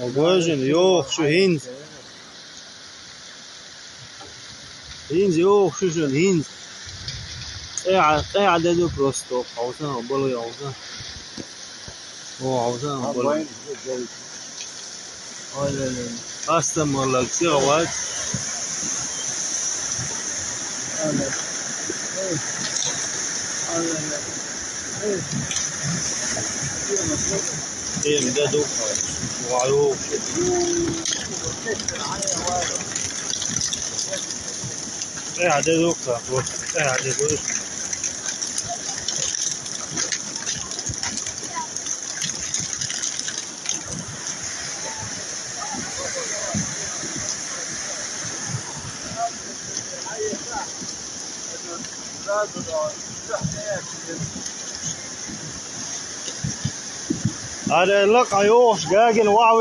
وجوجن يوخ شو هينز هينز يوخ شو شو هينز قاعد دو بروستو عاوزنا بولو عاوزنا هو عاوزنا بولو لا أصلا والله كثير وقت ايه ده دوخة وعيوب قاعد دوخة قاعد دوخة هذا لقى يوش جاجن وعوي